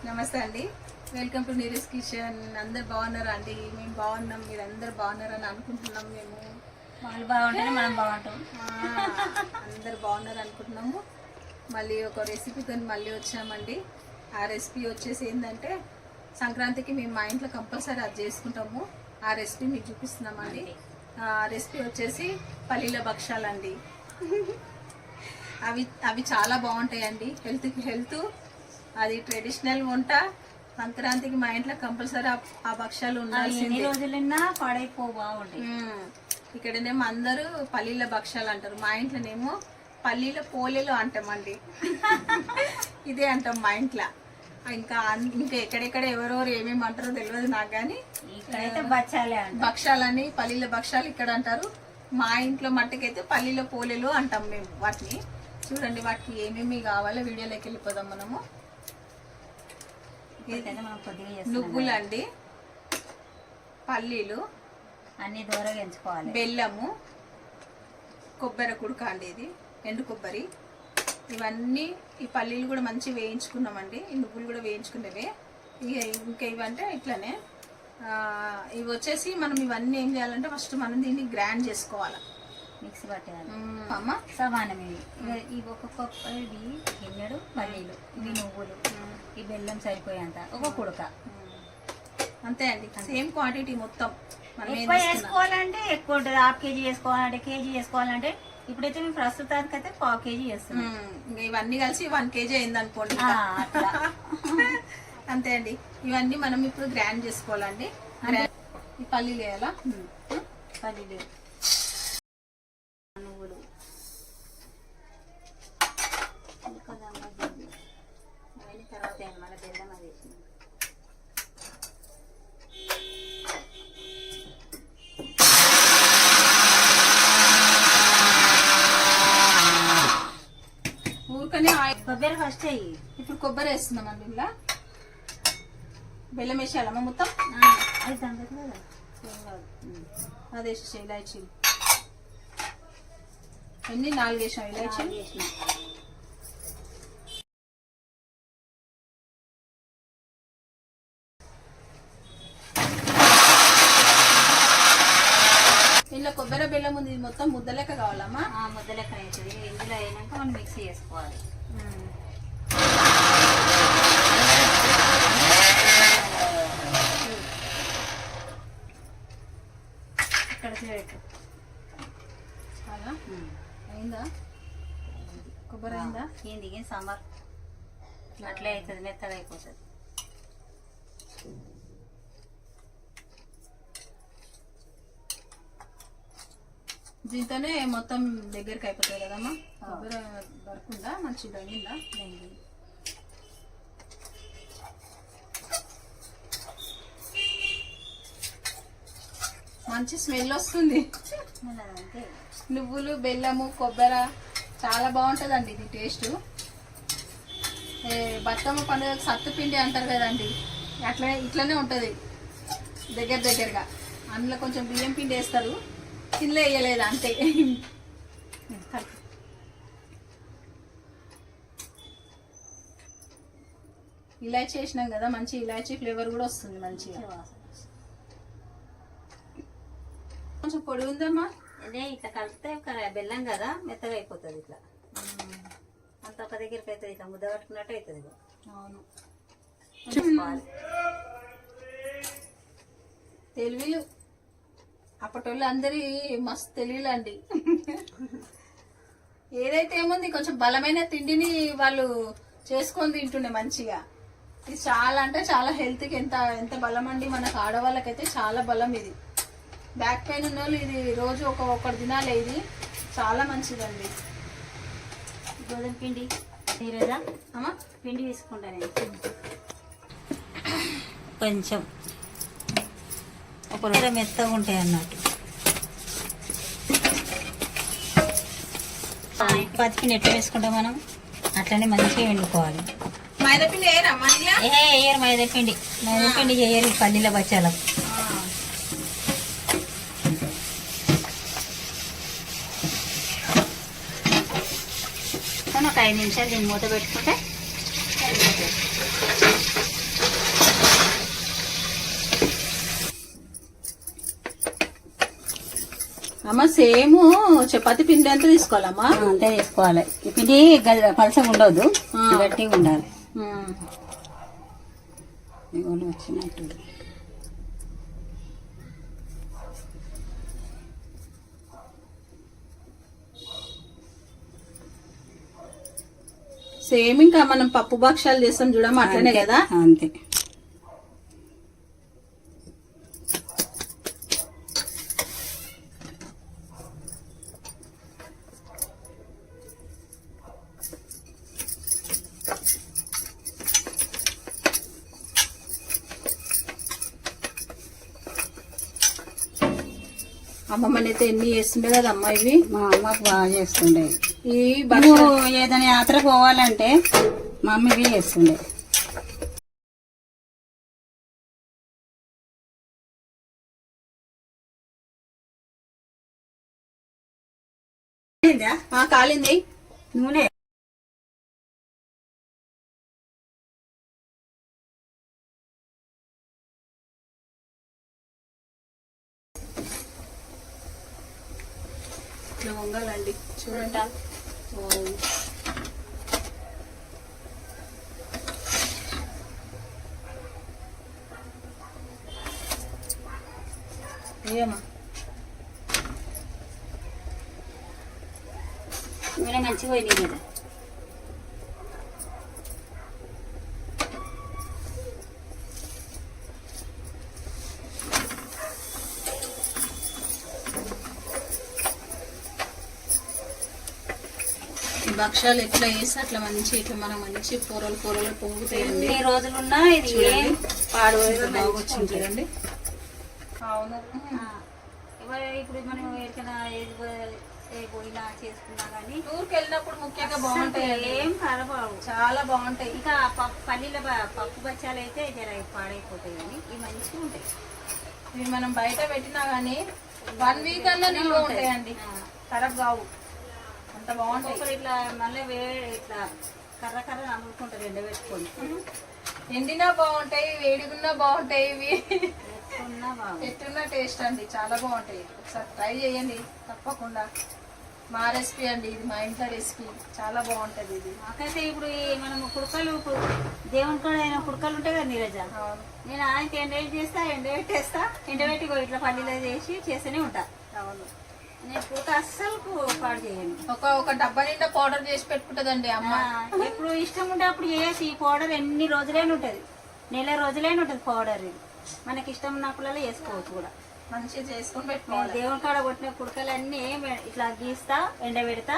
నమస్తే అండి, welcome to Neeraj kitchen. అందరు బాగున్నారా అండి? మేము బాగున్నాం, మీరు అందరు బాగున్నారని అనుకుంటున్నాం. మేము వాళ్ళు బాగుంటేనే మనం బాగుంటాం. అందరు బాగున్నారు అనుకుంటున్నాము. మళ్ళీ ఒక రెసిపీతో మళ్ళీ వచ్చామండి. ఆ రెసిపీ వచ్చేసి ఏంటంటే సంక్రాంతికి మేము మా ఇంట్లో కంపల్సరీ అది చేసుకుంటాము. ఆ రెసిపీ మీకు చూపిస్తున్నామండి. ఆ రెసిపీ వచ్చేసి పల్లీల భక్షాలండి. అవి చాలా బాగుంటాయండి, హెల్త్కి హెల్త్. అది ట్రెడిషనల్ వంట. సంక్రాంతికి మా ఇంట్లో కంపల్సరీ ఆ భక్షాలు ఉండాల్సిందే. రోజులన్నా పాడైపో బాగుంటాయి. ఇక్కడనేమో అందరూ పల్లీల భక్షాలు అంటారు, మా ఇంట్లోనేమో పల్లీల పోలేలు అంటామండి. ఇదే అంటాం మా ఇంట్లో. ఇంకా ఎక్కడెక్కడ ఎవరెవరు ఏమేమి అంటారో తెలియదు నాకు, కానీ ఇక్కడైతే భక్షాలని పల్లీల భక్షాలు ఇక్కడ అంటారు. మా ఇంట్లో మట్టుకైతే పల్లీల పోలేలు అంటాం మేము వాటిని. చూడండి, వాటికి ఏమేమి కావాలో వీడియోలోకి వెళ్ళిపోదాం మనము. నువ్వులు అండి, పల్లీలు అన్ని దూరంగా ఎంచుకోవాలి, బెల్లము, కొబ్బరి కుడక అండి, ఇది ఎండు కొబ్బరి. ఇవన్నీ ఈ పల్లీలు కూడా మంచి వేయించుకున్నామండి. ఈ నువ్వులు కూడా వేయించుకునేవే. ఇంకా ఇవంటే ఇట్లనే. ఇవి వచ్చేసి మనం ఇవన్నీ ఏం చేయాలంటే ఫస్ట్ మనం దీన్ని గ్రైండ్ చేసుకోవాలి, మిక్సీ పట్టేయాలి. అమ్మ సమానం ఇవి ఒక్కొక్క ఇవి గిన్నెడు పల్లీలు, ఇవి నువ్వులు, ఈ బెల్లం సరిపోయేంత ఒక కుడక, అంతే అండి. సేమ్ క్వాంటిటీ మొత్తం. ఎక్కువ వేసుకోవాలంటే ఎక్కువ ఉంటుంది, హాఫ్ కేజీ వేసుకోవాలంటే, కేజీ వేసుకోవాలంటే ఇప్పుడైతే మేము ప్రస్తుతానికి అయితే 1/2 కేజీ వేస్తున్నాం. ఇంకా ఇవన్నీ కలిసి 1 కేజీ అయింది అనుకోండి. అంతే అండి. ఇవన్నీ మనం ఇప్పుడు గ్రైండ్ చేసుకోవాలండి. ఈ పల్లీలు వేయాలా? పల్లీలు, నువ్వులు, అవన్నీ తర్వాత మళ్ళీ బెల్లం అది వేసినాం. ఊరికనే కొబ్బరి ఫస్ట్ అయ్యి. ఇప్పుడు కొబ్బరి వేస్తున్నాం అండి. ఇలా బెల్లం వేసేయాలమ్మా మొత్తం. అది సంగతి కదా, అది వేసేసి ఇలాచి ఎన్ని 4 వేసాం. ఇలాచి ఇందులో కొబ్బరి బెల్లం ఉంది, మొత్తం ముద్ద లెక్క కావాలమ్మా. ముద్ద లెక్క అవుతుంది. ఇందులో అయినాక మనం మిక్సీ చేసుకోవాలి. ఇక్కడ చూడట్టు చాలా అయిందా? కొబ్బరి అయిందా? ఏంది సాంబార్ అట్లే అవుతుంది, మెత్తగా అయిపోతుంది. దీంతోనే మొత్తం దగ్గరికి అయిపోతాయి కదమ్మా. కొబ్బరి దొరకుందా? మంచి దంగిందా? మంచి స్మెల్ వస్తుంది. నువ్వులు, బెల్లము, కొబ్బరి చాలా బాగుంటుందండి ఇది టేస్ట్. బతుకమ్మ పండుగ సత్తుపిండి అంటారు కదండి, ఇట్లనే ఉంటుంది దగ్గరగా. అందులో కొంచెం బియ్యం పిండి వేస్తారు, ఇందులో వేయలేదు అంతే. ఇలాచీ వేసినాం కదా, మంచి ఇలాచీ ఫ్లేవర్ కూడా వస్తుంది మంచిగా. కొంచెం పొడి ఉందమ్మా. అదే ఇట్లా కలిపితే బెల్లం కదా, మెత్తగా అయిపోతుంది. ఇట్లా అంత ఒక దగ్గరికి అవుతుంది, ఇట్లా ముద్ద కట్టుకున్నట్టు అవుతుంది. అవును, తెలివిలు అప్పటోళ్ళు అందరి మస్తు తెలియలండి. ఏదైతే ఏముంది, కొంచెం బలమైన తిండిని వాళ్ళు చేసుకొని తింటుండే మంచిగా. ఇది చాలా అంటే చాలా హెల్త్కి ఎంత బలం అండి. మనకు ఆడవాళ్ళకైతే చాలా బలం ఇది. బ్యాక్ పెయిన్ ఉన్న వాళ్ళు ఇది రోజు ఒకటి తినాలి. ఇది చాలా మంచిదండి. గోధుమ పిండి ఈరోజా అమ్మా పిండి తీసుకుంటా నేను కొంచెం, ఒక మెత్తగా ఉంటాయి అన్నట్టు. పతికి నెట్ వేసుకుంటాం మనం, అట్లనే మంచిగా వండుకోవాలి. మైదాపిండి వేయరమ్మా? వేయరు మైదాపిండి చేయరు పల్లీల బచ్చాలకు. ఒక 5 నిమిషాలు దీన్ని మూత పెట్టుకుంటే అమ్మ సేమ్ చపాతి పిండి ఎంత తీసుకోవాలమ్మా? అంతే తీసుకోవాలి. ఈ పిండి పలసగా ఉండవద్దు, గట్టిగా ఉండాలి. ఇవ్వలు వచ్చినట్టు సేమ్ ఇంకా మనం పప్పు భక్షాలు చేస్తాం చూడమ్మా, అట్లనే కదా? అంతే. అమ్మమ్మనైతే ఎన్ని చేస్తుండే కదా అమ్మ ఇవి. మా అమ్మకు బాగా చేస్తుండే. ఈ నువ్వు ఏదైనా యాత్ర పోవాలంటే మా అమ్మ ఇవి చేస్తుండే. కాలింది నూనె ఇట్లా వంగాలండి చూడండి. ఏమా నూనె మంచిగా పోయినాయి కదా. భక్షాలు ఎట్లా వేసి అట్లా మంచి ఇట్లా మనం మంచి కూరలు పొంగుతాయండి. ఎన్ని రోజులున్నా ఇది ఏం పాడు బాగా వచ్చింది చూడండి. అవును. ఇప్పుడు మనం ఎక్కడికైనా పోయినా చేసుకున్నా కానీ టూర్కి వెళ్ళినప్పుడు ముఖ్యంగా బాగుంటాయి. ఏం కలపావు, చాలా బాగుంటాయి. ఇంకా పల్లీల పప్పు బచ్చాలు అయితే జర పాడైపోతాయి, కానీ ఇవి మంచిగా ఉంటాయి. ఇవి మనం బయట పెట్టినా కానీ 1 వీక్ అన్నా నిల్వ ఉంటాయండి, ఖరాబ్ కావు. అంత బాగుంటాయి. ఇట్లా మళ్ళీ ఇట్లా కర్ర కర్ర నమ్ముకుంటారు ఎండబెట్టుకొని. ఎండినా బాగుంటాయి, వేడిగున్నా బాగుంటాయి. ఇవి బాగుంటాయి, ఎట్టున్న టేస్ట్ అండి, చాలా బాగుంటాయి. ఒకసారి ట్రై చేయండి తప్పకుండా. మా రెసిపీ అండి ఇది, మా ఇంట్లో రెసిపీ, చాలా బాగుంటది ఇది. నాకైతే ఇప్పుడు మనం కుడకలు దేవుని కాడ అయినా కుడకలు ఉంటాయి కదా నీరజ, నేను ఆయనకి ఎండబెట్టేస్తా, ఎండబెట్టి ఇట్లా పల్లీలో చేస్తూనే ఉంటా. అవును, నేను కుడక అస్సలు పాడు చేయను. ఒక డబ్బా నిండా పౌడర్ చేసి పెట్టుకుంటదండి అమ్మ. ఎప్పుడు ఇష్టం ఉంటే అప్పుడు చేసి, ఈ పౌడర్ ఎన్ని రోజులైనా ఉంటది, నెల రోజులైనా ఉంటది పౌడర్. ఇది మనకి ఇష్టం ఉన్నప్పుడల్లా వేసుకోవచ్చు కూడా, మంచిగా చేసుకుని పెట్టుకోవాలి. దేవుని కాడ కొట్టిన కుడకలన్నీ ఇట్లా గీస్తా, ఎండబెడతా,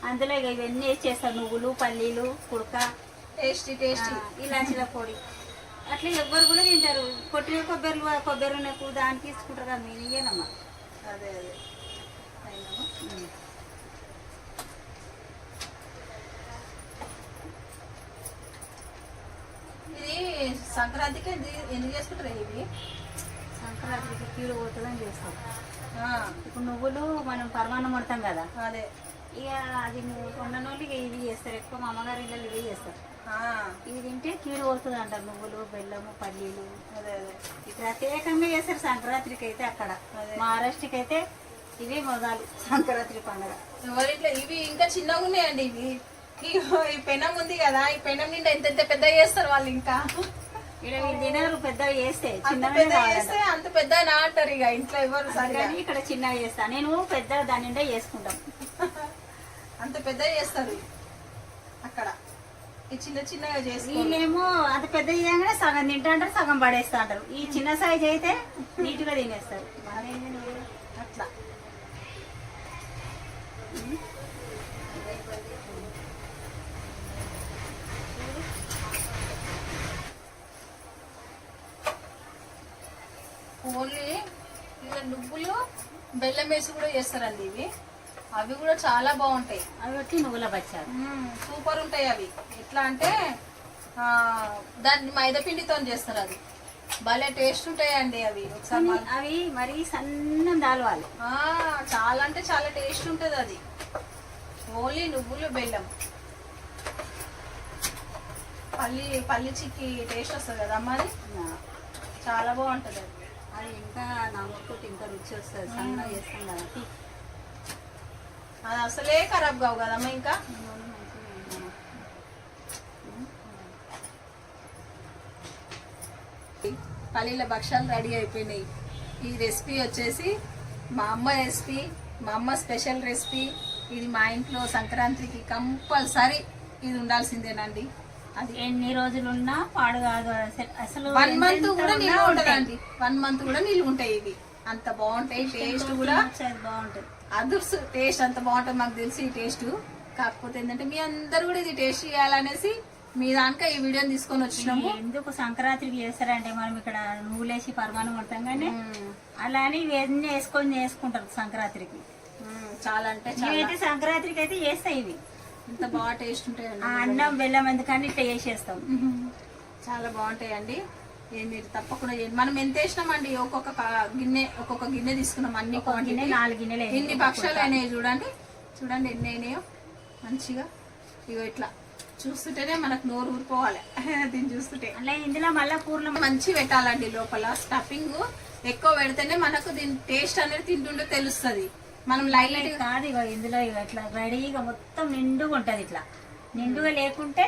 అందులో ఇక ఇవన్నీ వేసి చేస్తాను. నువ్వులు, పల్లీలు, కుడక, టేస్టీ ఇలాచీల పొడి, అట్లా ఎవ్వరు కూడా తింటారు. కొట్టిన కొబ్బరి నాకు దానికి తీసుకుంటారు కదా, నేను ఇయ్యనమ్మా. అదే ఇది సంక్రాంతికి ఎందుకు చేసుకుంటారు ఇవి? సంక్రాంతికి కీడు పోతుందని చేస్తాం. ఇప్పుడు నువ్వులు మనం పరమాన్నం వండుతాం కదా, అదే ఇక అది వండనోళ్ళు ఇవి చేస్తారు. ఎక్కువ మా అమ్మగారి ఇళ్ళలో ఇవి చేస్తారు. ఇవి తింటే కీడు పోతుంది అంటారు. నువ్వులు, బెల్లము, పల్లీలు, అదే ప్రత్యేకంగా చేస్తారు సంక్రాంతికి అయితే. అక్కడ మహారాష్ట్రకి అయితే ఇవే మొదలు సంక్రాంతి పండుగ. ఎవరింట్లో ఇవి ఇంకా చిన్నగా ఉన్నాయండి. ఇవి ఈ పెనం ఉంది కదా, ఈ పెనం నిండా ఎంత పెద్ద చేస్తారు వాళ్ళు. ఇంకా ఇక్కడ తినరు, పెద్దగా చేస్తే అంత పెద్ద నా అంటారు. ఇక ఇంట్లో ఎవరు సరిగా, ఇక్కడ చిన్నగా చేస్తా, నేను పెద్దగా దాని నిండా చేసుకుంటాం. అంత పెద్ద చేస్తారు అక్కడ, ఈ చిన్నగా చేసి. వీళ్ళేమో అంత పెద్ద చేయగానే సగం తింటా అంటారు, సగం పడేస్తా అంటారు. ఈ చిన్న సైజ్ అయితే నీట్గా తినేస్తారు. అట్లా ఓన్లీ ఇలా నువ్వులు, బెల్లం వేసి కూడా చేస్తారండి ఇవి. అవి కూడా చాలా బాగుంటాయి. అవి వచ్చి నువ్వుల బచ్చాలు సూపర్ ఉంటాయి అవి. ఎట్లా అంటే దాన్ని మైదా పిండితో చేస్తారు. అది భలే టేస్ట్ ఉంటాయండి అవి. ఒకసారి అవి మరీ సన్నం దాలవాలి, చాలా అంటే చాలా టేస్ట్ ఉంటుంది అది. ఓన్లీ నువ్వులు, బెల్లం, పల్లి చిక్కి టేస్ట్ వస్తుంది కదా అమ్మ, అది చాలా బాగుంటుంది అది. అది ఇంకా నమ్మకం ఇంకా రుచి వస్తుంది. సన్నగా చేస్తాం కదా, అది అసలే ఖరాబ్ కావు కదమ్మా. ఇంకా పల్లీల భక్షాలు రెడీ అయిపోయినాయి. ఈ రెసిపీ వచ్చేసి మా అమ్మ రెసిపీ, మా అమ్మ స్పెషల్ రెసిపీ. ఇది మా ఇంట్లో సంక్రాంతికి కంపల్సరీ ఇది ఉండాల్సిందేనండి. అది ఎన్ని రోజులున్నా పాడు కాదు అసలు. 1 మంత్ కూడా నిల్వ ఉంటదండి. 1 మంత్ కూడా నిల్వ ఉంటాయి ఇవి. అంత బాగుంటాయి. టేస్ట్ కూడా బాగుంటది. అదుర్సు టేస్ట్ అంత బాగుంటుంది మాకు తెలిసి ఈ టేస్ట్. కాకపోతే ఏంటంటే మీ అందరు కూడా ఇది టేస్ట్ చేయాలనేసి మీ దానిక ఈ వీడియోని తీసుకొని వచ్చినాము. ఎందుకు సంక్రాంతికి చేస్తారంటే మనం ఇక్కడ నువ్వులేసి పరమాణం కొడతాం కానీ అలా అని ఇవన్నీ వేసుకుంటారు సంక్రాంతికి. చాలా అంటే అయితే సంక్రాంతికి అయితే చేస్తాయి ఇవి. ఇంత బాగా టేస్ట్ ఉంటాయండి. అన్నం బెల్లం ఎందుకని ఇట్లా చేసేస్తాం. చాలా బాగుంటాయండి. మీరు తప్పకుండా చేయండి. మనం ఎంత వేసినామండి, ఒక్కొక్క గిన్నె తీసుకున్నాం. అన్ని గిన్నె 4 గిన్నెలు ఎన్ని భక్షాలు అయినాయి చూడండి. చూడండి ఎన్ని అయినాయో మంచిగా. ఇగో ఇట్లా చూస్తుంటేనే మనకు నోరు ఊరిపోవాలి దీన్ని చూస్తుంటే. అలా ఇందులో మళ్ళీ పూర్ణ మంచి పెట్టాలండి. లోపల స్టఫింగ్ ఎక్కువ పెడితేనే మనకు దీని టేస్ట్ అనేది తింటుంటే తెలుస్తుంది. మనం లైట్ కాదు ఇగో ఇందులో ఇట్లా రెడీగా మొత్తం నిండుగా ఉంటది. ఇట్లా నిండుగా లేకుంటే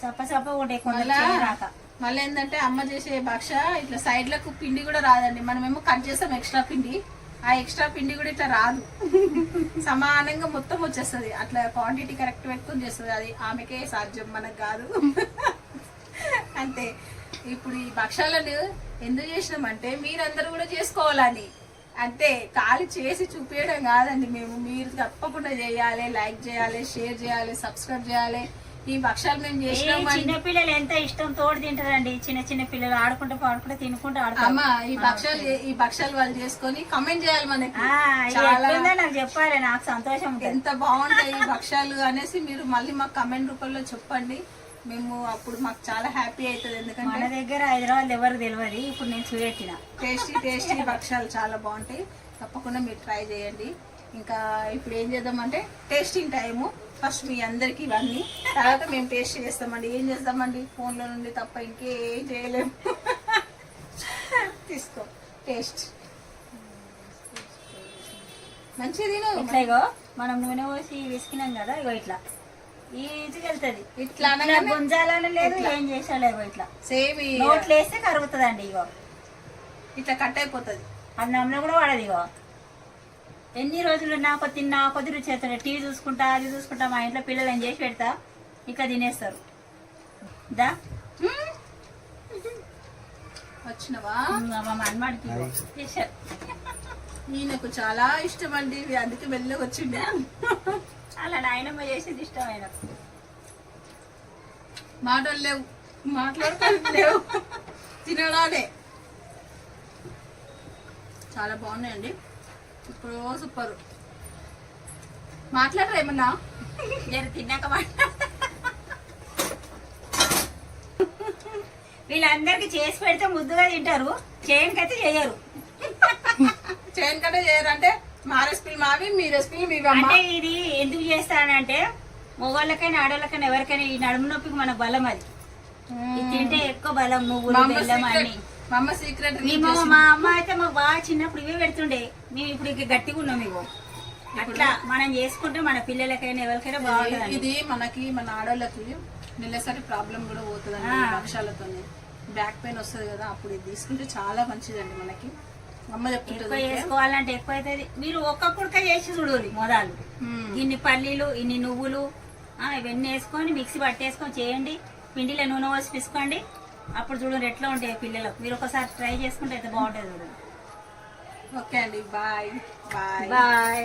సప్ప ఉంటే మళ్ళీ ఏంటంటే అమ్మ చేసే భక్ష ఇట్లా సైడ్ లకు పిండి కూడా రాదండి. మనమేమో కట్ చేస్తాం ఎక్స్ట్రా పిండి. ఆ ఎక్స్ట్రా పిండి కూడా ఇట్లా రాదు. సమానంగా మొత్తం వచ్చేస్తుంది. అట్లా క్వాంటిటీ కరెక్ట్ పెట్టుకొని చేస్తుంది. అది ఆమెకే సాధ్యం, మనకు కాదు. అంతే. ఇప్పుడు ఈ భక్షాలను ఎందుకు చేసినామంటే మీరందరూ కూడా చేసుకోవాలని. అంతే, ఖాళీ చేసి చూపించడం కాదండి. మీరు తప్పకుండా చేయాలి, లైక్ చేయాలి, షేర్ చేయాలి, సబ్స్క్రైబ్ చేయాలి. ఈ భక్షాలు మేము చేసినాం. చిన్న పిల్లలు ఎంత ఇష్టం తోడు తింటారండి. చిన్న పిల్లలు ఆడుకుంటూ పాడుకుంటూ తినుకుంటూ అమ్మా ఈ భక్షాలు వాళ్ళు చేసుకొని కమెంట్ చేయాలి మనకి. నాకు చెప్పాలి, నాకు సంతోషం. ఎంత బాగుంటాయి ఈ భక్షాలు అనేసి మీరు మళ్ళీ మాకు కమెంట్ రూపంలో చెప్పండి. మేము అప్పుడు మాకు చాలా హ్యాపీ అవుతుంది. ఎందుకంటే మన దగ్గర హైదరాబాద్ ఎవరికి తెలియదు. ఇప్పుడు నేను చూపెట్టిన టేస్టీ భక్షాలు చాలా బాగుంటాయి. తప్పకుండా మీరు ట్రై చేయండి. ఇంకా ఇప్పుడు ఏం చేద్దామంటే టేస్టింగ్ టైము. ఫస్ట్ మీ అందరికి ఇవన్నీ, తర్వాత మేము టేస్ట్ చేస్తామండి. ఏం చేస్తామండి, ఫోన్లో నుండి తప్ప ఇంకేం చేయలేము. తీసుకో టేస్ట్ మంచిది. ఇగో మనం నూనె పోసి విసికినాం కదా, ఇగో ఇట్లా ఈజీగా వెళ్తుంది. ఇట్లా గుంజాలని లేదు, ఏం చేసాలేగో ఇట్లా సేమ్ నోట్లు వేస్తే కరుగుతుందండి. ఇగో ఇట్లా కట్ అయిపోతుంది. అన్నంలో కూడా పడదు. ఇగో ఎన్ని రోజులు నాకు తిన్నా కొద్ది రుచి చేస్తాను. టీవీ చూసుకుంటా అది చూసుకుంటా మా ఇంట్లో పిల్లలు ఏం చేసి పెడతా ఇట్లా తినేస్తారు. దా వచ్చినవా మా అన్నమాడికి చేశారు. ఈయనకు చాలా ఇష్టం అండి ఇవి, అందుకే వెళ్ళకి వచ్చిండే. అలా నాయనమ్మ చేసేది ఇష్టం. ఆయన మాటలు లేవు, మాట్లాడుకోలేవు, తినడానే. చాలా బాగున్నాయండి. ఇప్పుడు సూపర్. మాట్లాడరా ఏమన్నా? తిన్నాక వీళ్ళందరికి చేసి పెడితే ముద్దుగా తింటారు, చేయనికైతే చేయరు. చేయనికంటే చేయరు అంటే మా రెసిపీలు మావి, మీ రెసిపీలు మీవి. అంటే ఇది ఎందుకు చేస్తానంటే మగవాళ్ళకైనా ఆడవాళ్ళకైనా ఎవరికైనా ఈ నడుము నొప్పికి మన బలం. అది తింటే ఎక్కువ బలం. నువ్వులు బెల్లం అని మా అమ్మ సీక్రెట్. మా అమ్మ అయితే మాకు బాగా చిన్నప్పుడు ఇవే పెడుతుండే. మేము ఇప్పుడు ఇక గట్టిగా ఉన్నాం. ఇవో అట్లా మనం చేసుకుంటే మన పిల్లలకైనా ఎవరికైనా బాగుంటుంది. ఇది మనకి మన ఆడవాళ్ళకి నెలసరి ప్రాబ్లం కూడా పోతుందండి. భక్షాలతోనే బ్యాక్ పెయిన్ వస్తుంది కదా, అప్పుడు ఇది తీసుకుంటే చాలా మంచిదండి మనకి. అమ్మ చెప్తుంటే ఎక్కువ చేసుకోవాలంటే ఎక్కువ అవుతుంది. మీరు ఒక్క కుడక చేసి చూడాలి. మొదలు ఇన్ని పల్లీలు, ఇన్ని నువ్వులు ఇవన్నీ వేసుకొని మిక్సీ పట్టేసుకొని చేయండి. పిండిలో నూనె పోసి పిసుకోండి. అప్పుడు చూడండి ఎట్లా ఉంటాయి పిల్లలకు. మీరు ఒకసారి ట్రై చేసుకుంటే అయితే బాగుంటుంది. చూడండి. ఓకే అండి, బాయ్ బాయ్ బాయ్.